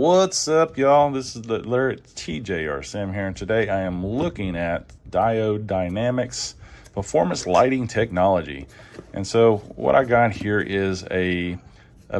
What's up, y'all? This is the Larry TJR Sam here, and today I am looking at Diode Dynamics Performance Lighting Technology. And so what I got here is a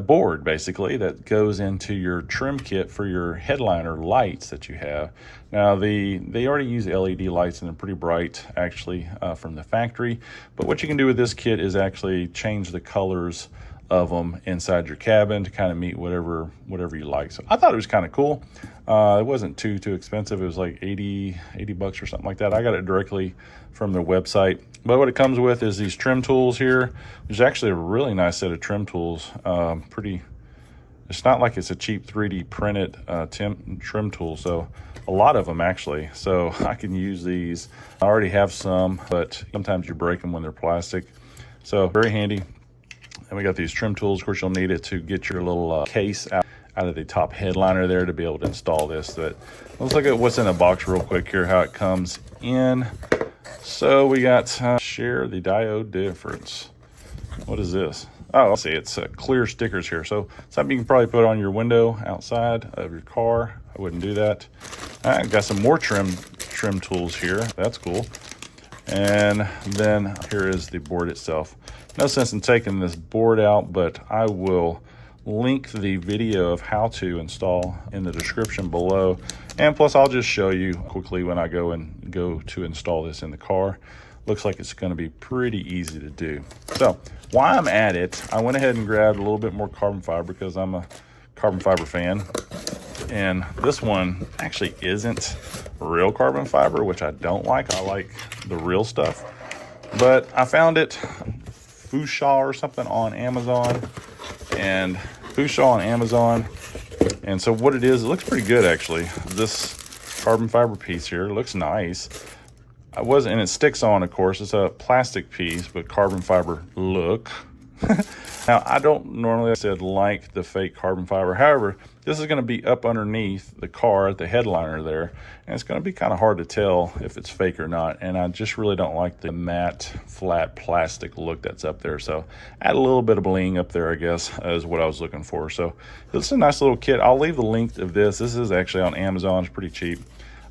board basically that goes into your trim kit for your headliner lights that you have. Now they already use LED lights and they're pretty bright actually from the factory, but what you can do with this kit is actually change the colors of them inside your cabin to kind of meet whatever you like. So I thought it was kind of cool. It wasn't too expensive. It was like 80 bucks or something like that. I got it directly from their website. But what it comes with is these trim tools here. There's actually a really nice set of trim tools. It's not like it's a cheap 3D printed trim tool. So a lot of them actually. So I can use these. I already have some, but sometimes you break them when they're plastic. So very handy. And we got these trim tools. Of course, you'll need it to get your little case out of the top headliner there to be able to install this. But let's look at what's in the box real quick here, how it comes in. So we got share the diode difference. What is this? Oh, I'll see. It's clear stickers here. So something you can probably put on your window outside of your car. I wouldn't do that. I got some more trim tools here. That's cool. And then here is the board itself. No sense in taking this board out, but I will link the video of how to install in the description below. And plus I'll just show you quickly when I go to install this in the car. Looks like it's going to be pretty easy to do. So while I'm at it, I went ahead and grabbed a little bit more carbon fiber because I'm a carbon fiber fan. And this one actually isn't real carbon fiber, which I don't like. I like the real stuff. But I found it Fusha or something on Amazon. And so what it is, it looks pretty good actually. This carbon fiber piece here looks nice. And it sticks on, of course. It's a plastic piece, but carbon fiber look. Now, I don't normally, like the fake carbon fiber. However, this is going to be up underneath the car at the headliner there, and it's going to be kind of hard to tell if it's fake or not. And I just really don't like the matte, flat plastic look that's up there. So add a little bit of bling up there, I guess, is what I was looking for. So it's a nice little kit. I'll leave the link of this. This is actually on Amazon. It's pretty cheap.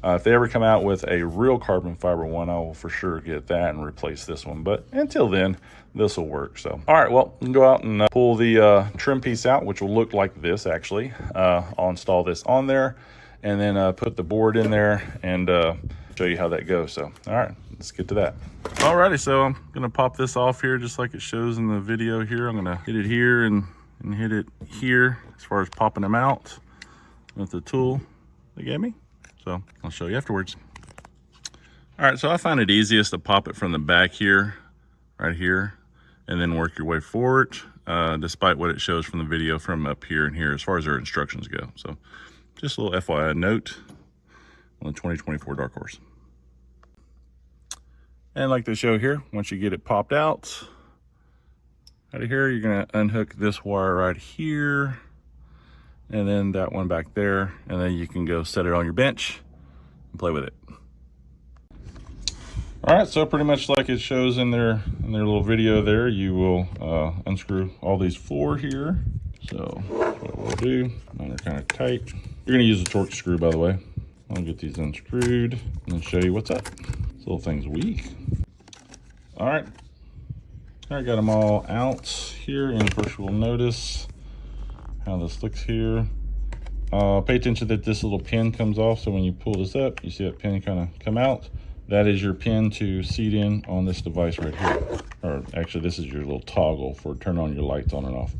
If they ever come out with a real carbon fiber one, I will for sure get that and replace this one. But until then, this will work. So, all right, well, you can go out and pull the trim piece out, which will look like this actually. I'll install this on there and then put the board in there and show you how that goes. So, all right, let's get to that. Alrighty, so I'm gonna pop this off here just like it shows in the video here. I'm gonna hit it here and hit it here as far as popping them out with the tool they gave me. So I'll show you afterwards. All right, so I find it easiest to pop it from the back here, right here, and then work your way forward, despite what it shows from the video from up here and here as far as their instructions go. So just a little FYI note on the 2024 Dark Horse. And like they show here, once you get it popped out of here, you're gonna unhook this wire right here, and then that one back there, and then you can go set it on your bench and play with it. All right, so pretty much like it shows in their little video there, you will unscrew all these four here. So what we'll do, mine are kind of tight. You're gonna use a torque screw, by the way. I'll get these unscrewed and then show you what's up. This little thing's weak. All right, I got them all out here, and of course you'll notice how this looks here. Pay attention that this little pin comes off, so when you pull this up, you see that pin kind of come out. That is your pin to seat in on this device right here. Or actually, this is your little toggle for turn on your lights on and off.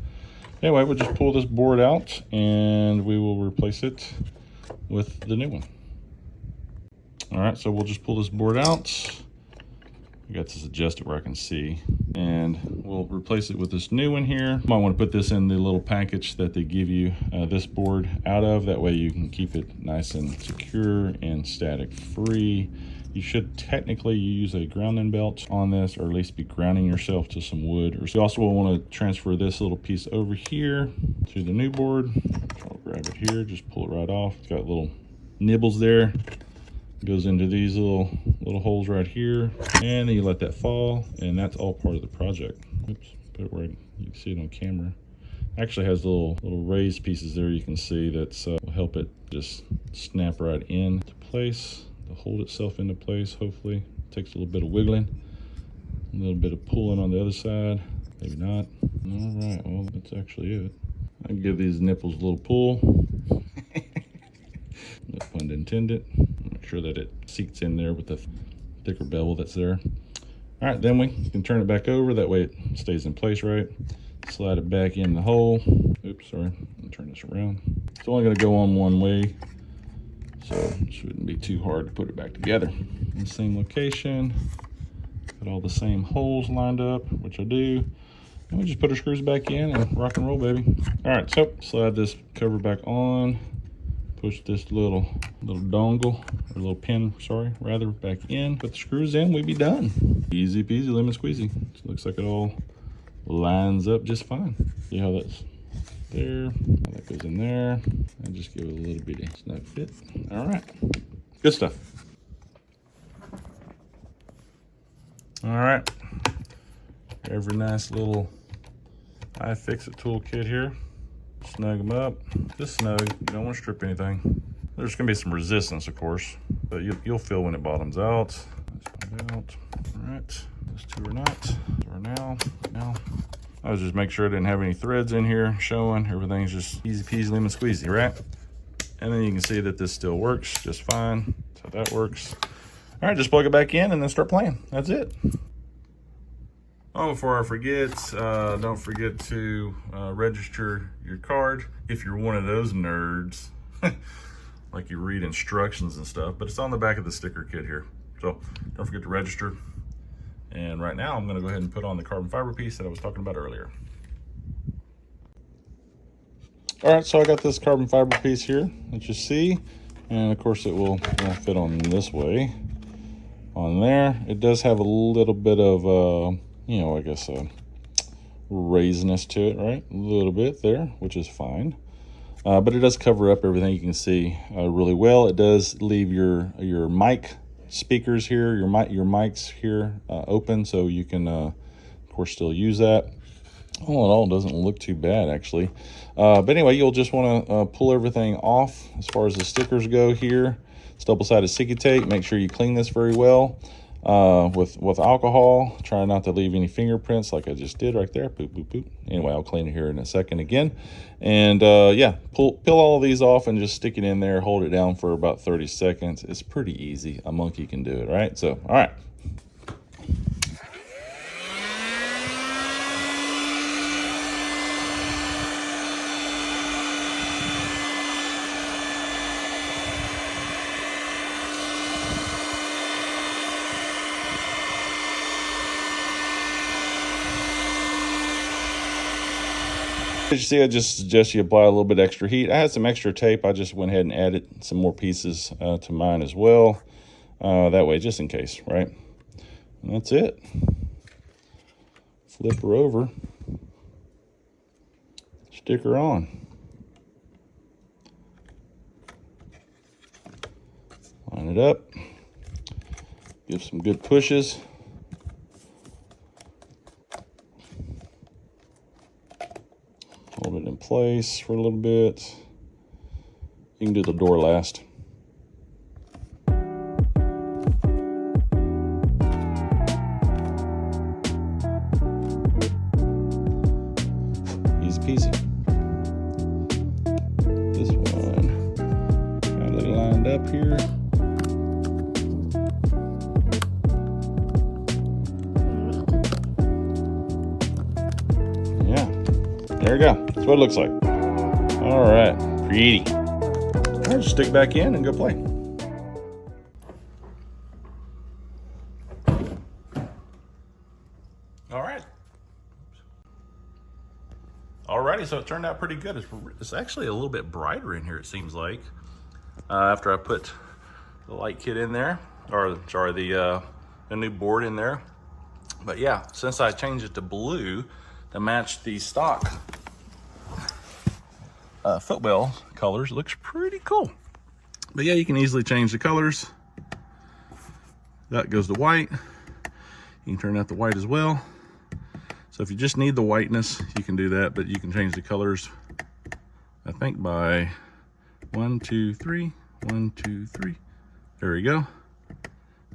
Anyway, we'll just pull this board out and we will replace it with the new one. All right, so we'll just pull this board out. I got this adjusted where I can see, and we'll replace it with this new one here. You might want to put this in the little package that they give you this board out of. That way you can keep it nice and secure and static free. You should technically use a grounding belt on this, or at least be grounding yourself to some wood. You also will want to transfer this little piece over here to the new board. I'll grab it here, just pull it right off. It's got little nibbles there. Goes into these little holes right here, and then you let that fall, and that's all part of the project. Oops, put it where you can see it on camera. Actually has little raised pieces there you can see that's will help it just snap right into place, to hold itself into place. Hopefully takes a little bit of wiggling, a little bit of pulling on the other side, maybe not. All right, well, that's actually it. I can give these nipples a little pull. No pun intended. Make sure that it seats in there with the thicker bevel that's there. All right, then we can turn it back over. That way it stays in place right. Slide it back in the hole. Oops, sorry. Let me turn this around. It's only going to go on one way, so it shouldn't be too hard to put it back together. In the same location, got all the same holes lined up, which I do. And we just put our screws back in and rock and roll, baby. All right, so slide this cover back on. Push this little dongle, or little pin, sorry, rather, back in. Put the screws in, we'd be done. Easy peasy, lemon squeezy. So it looks like it all lines up just fine. See how that's there, how that goes in there, and just give it a little bitty snug fit. All right, good stuff. All right, every nice little iFixit toolkit here. Snug them up, just snug. You don't want to strip anything. There's gonna be some resistance, of course, but you'll feel when it bottoms out. All right, those two are not. Those are now. I was just make sure I didn't have any threads in here showing. Everything's just easy peasy lemon squeezy, right? And then you can see that this still works just fine. So that works. All right, just plug it back in and then start playing. That's it. Oh, before I forget, don't forget to register your card if you're one of those nerds, like you read instructions and stuff, but it's on the back of the sticker kit here. So don't forget to register. And right now I'm gonna go ahead and put on the carbon fiber piece that I was talking about earlier. All right, so I got this carbon fiber piece here that you see, and of course it will fit on this way. On there, it does have a little bit of, you know, I guess raisiness to it, right? A little bit there, which is fine. But it does cover up everything, you can see really well. It does leave your mic speakers here, your mics here open, so you can of course still use that. All in all, it doesn't look too bad actually. But anyway, you'll just want to pull everything off as far as the stickers go here. It's double-sided sticky tape. Make sure you clean this very well with alcohol. Try not to leave any fingerprints like I just did right there. Boop, boop, boop. Anyway, I'll clean it here in a second again. And yeah, peel all of these off and just stick it in there. Hold it down for about 30 seconds. It's pretty easy. A monkey can do it, right? So, all right. As you see, I just suggest you apply a little bit extra heat. I had some extra tape. I just went ahead and added some more pieces to mine as well. That way, just in case, right? And that's it. Flip her over. Stick her on. Line it up. Give some good pushes. Hold it in place for a little bit. You can do the door last. Easy peasy. This one, got it lined up here. There you go. That's what it looks like. All right, pretty. All right, just stick back in and go play. All right. Alrighty, so it turned out pretty good. It's actually a little bit brighter in here, it seems like. After I put the light kit in there, or sorry, the new board in there. But yeah, since I changed it to blue to match the stock footwell colors, it looks pretty cool. But yeah, you can easily change the colors. That goes to white. You can turn out the white as well. So if you just need the whiteness, you can do that, but you can change the colors, I think by 1, 2, 3, 1, 2, 3. There we go.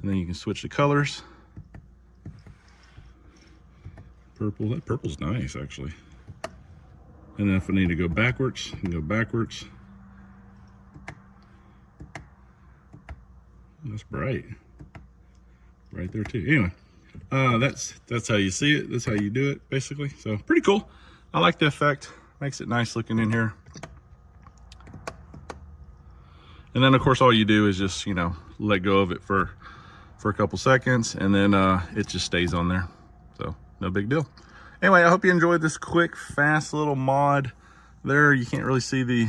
And then you can switch the colors. Purple, that purple's nice actually. And then if I need to go backwards, I can go backwards. That's bright. Right there too. Anyway, that's how you see it. That's how you do it, basically. So pretty cool. I like the effect. Makes it nice looking in here. And then of course all you do is just, you know, let go of it for a couple seconds, and then it just stays on there. So no big deal. Anyway, I hope you enjoyed this quick, fast little mod. There, you can't really see the,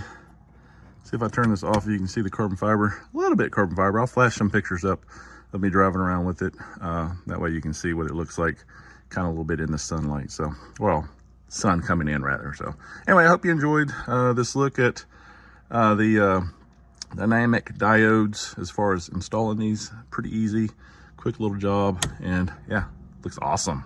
see if I turn this off, you can see the carbon fiber, a little bit carbon fiber. I'll flash some pictures up of me driving around with it. That way you can see what it looks like, kind of a little bit in the sunlight. So, well, sun coming in rather. So anyway, I hope you enjoyed this look at the dynamic diodes as far as installing these. Pretty easy, quick little job, and yeah, looks awesome.